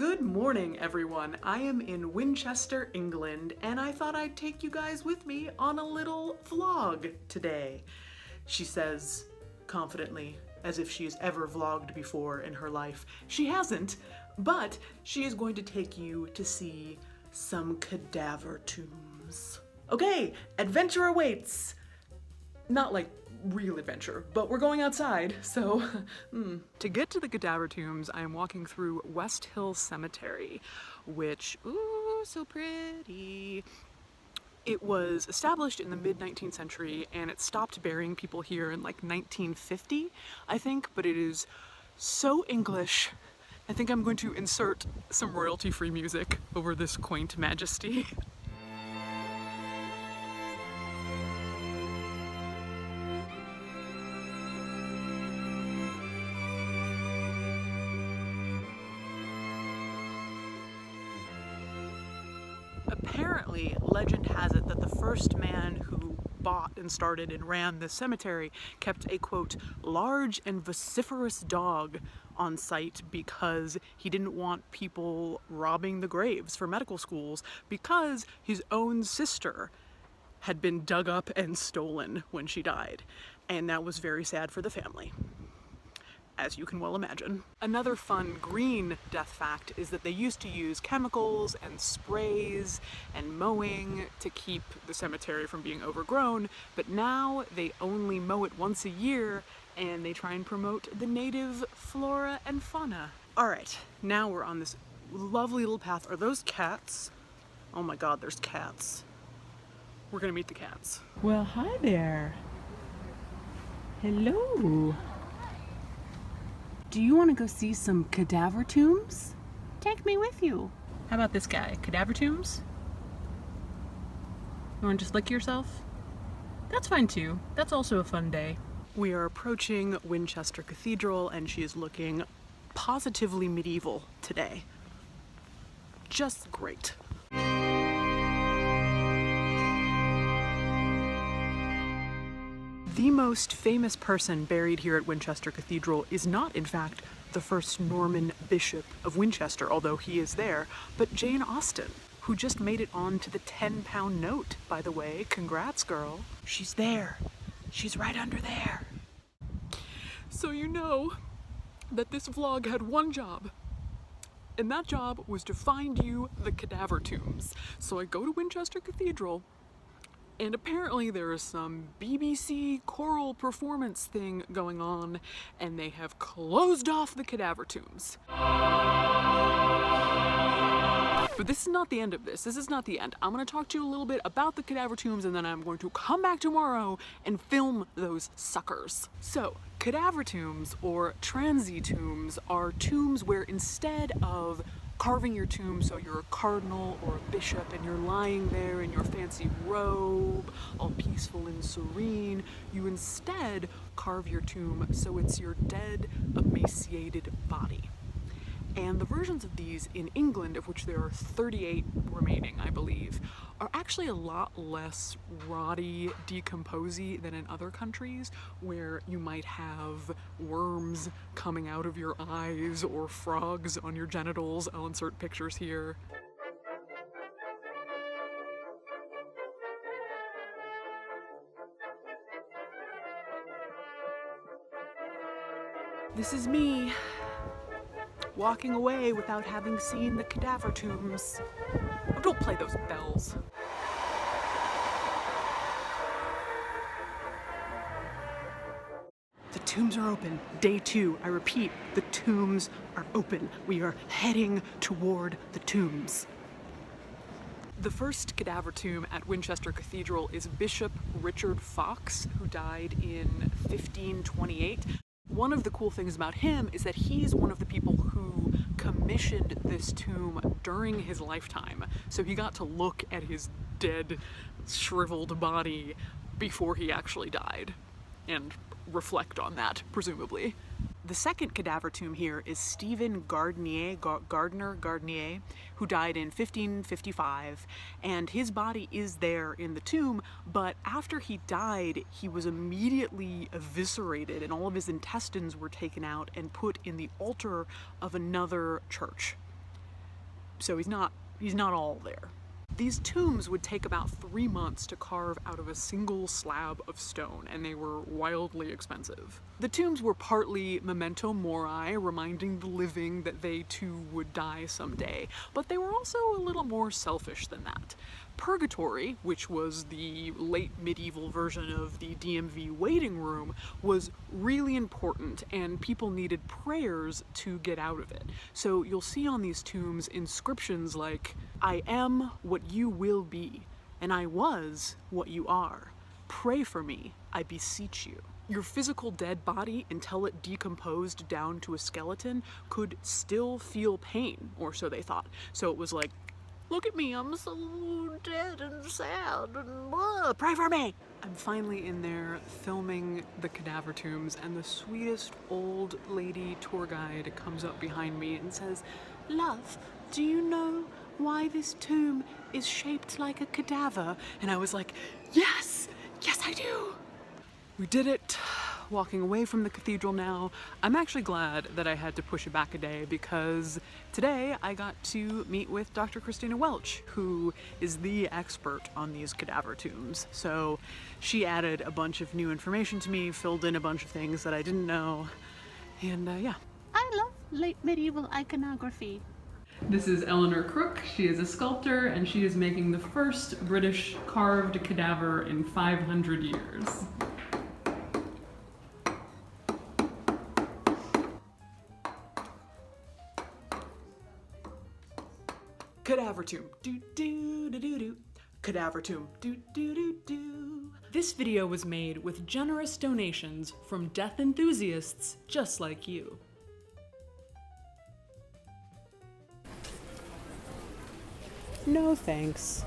Good morning, everyone. I am in Winchester, England, and I thought I'd take you guys with me on a little vlog today, she says confidently, as if she's ever vlogged before in her life. She hasn't, but she is going to take you to see some cadaver tombs. Okay, adventure awaits. Not like real adventure, but we're going outside, so To get to the cadaver tombs, I am walking through West Hill Cemetery, which, ooh, so pretty. It was established in the mid-19th century, and it stopped burying people here in like 1950, I think, but it is so English. I think I'm going to insert some royalty-free music over this quaint majesty. Apparently, legend has it that the first man who bought and started and ran this cemetery kept a, quote, large and vociferous dog on site because he didn't want people robbing the graves for medical schools because his own sister had been dug up and stolen when she died. And that was very sad for the family, as you can well imagine. Another fun green death fact is that they used to use chemicals and sprays and mowing to keep the cemetery from being overgrown, but now they only mow it once a year and they try and promote the native flora and fauna. All right, now we're on this lovely little path. Are those cats? Oh my God, there's cats. We're gonna meet the cats. Well, hi there. Hello. Do you want to go see some cadaver tombs? Take me with you. How about this guy? Cadaver tombs? You want to just lick yourself? That's fine too. That's also a fun day. We are approaching Winchester Cathedral and she is looking positively medieval today. Just great. The most famous person buried here at Winchester Cathedral is not, in fact, the first Norman Bishop of Winchester, although he is there, but Jane Austen, who just made it onto the 10-pound note, by the way. Congrats, girl. She's there. She's right under there. So you know that this vlog had one job, and that job was to find you the cadaver tombs. So I go to Winchester Cathedral, and apparently there is some BBC choral performance thing going on, and they have closed off the cadaver tombs. But this is not the end of this. This is not the end. I'm gonna talk to you a little bit about the cadaver tombs, and then I'm going to come back tomorrow and film those suckers. So, cadaver tombs, or transy tombs, are tombs where instead of carving your tomb so you're a cardinal or a bishop and you're lying there in your fancy robe, all peaceful and serene, you instead carve your tomb so it's your dead, emaciated body. And the versions of these in England, of which there are 38 remaining, I believe, are actually a lot less rotty, decomposy than in other countries, where you might have worms coming out of your eyes or frogs on your genitals. I'll insert pictures here. This is me, walking away without having seen the cadaver tombs. Oh, don't play those bells. The tombs are open. Day 2. I repeat, the tombs are open. We are heading toward the tombs. The first cadaver tomb at Winchester Cathedral is Bishop Richard Fox, who died in 1528. One of the cool things about him is that he's one of the people who commissioned this tomb during his lifetime. So he got to look at his dead, shriveled body before he actually died and reflect on that, presumably. The second cadaver tomb here is Stephen Gardiner, who died in 1555, and his body is there in the tomb, but after he died, he was immediately eviscerated and all of his intestines were taken out and put in the altar of another church. so he's not all there. These tombs would take about 3 months to carve out of a single slab of stone, and they were wildly expensive. The tombs were partly memento mori, reminding the living that they too would die someday, but they were also a little more selfish than that. Purgatory, which was the late medieval version of the DMV waiting room, was really important, and people needed prayers to get out of it. So you'll see on these tombs inscriptions like, "I am what you will be, and I was what you are. Pray for me, I beseech you." Your physical dead body, until it decomposed down to a skeleton, could still feel pain, or so they thought. So it was like, "Look at me, I'm so dead and sad, and pray for me." I'm finally in there filming the cadaver tombs, and the sweetest old lady tour guide comes up behind me and says, "Love, do you know why this tomb is shaped like a cadaver?" And I was like, yes I do. We did it. Walking away from the cathedral now. I'm actually glad that I had to push it back a day, because today I got to meet with Dr. Christina Welch, who is the expert on these cadaver tombs. So she added a bunch of new information to me, filled in a bunch of things that I didn't know, and yeah. I love late medieval iconography. This is Eleanor Crook. She is a sculptor, and she is making the first British carved cadaver in 500 years. Cadaver tomb, do do do do do. Cadaver tomb, do do do do. This video was made with generous donations from death enthusiasts just like you. No thanks.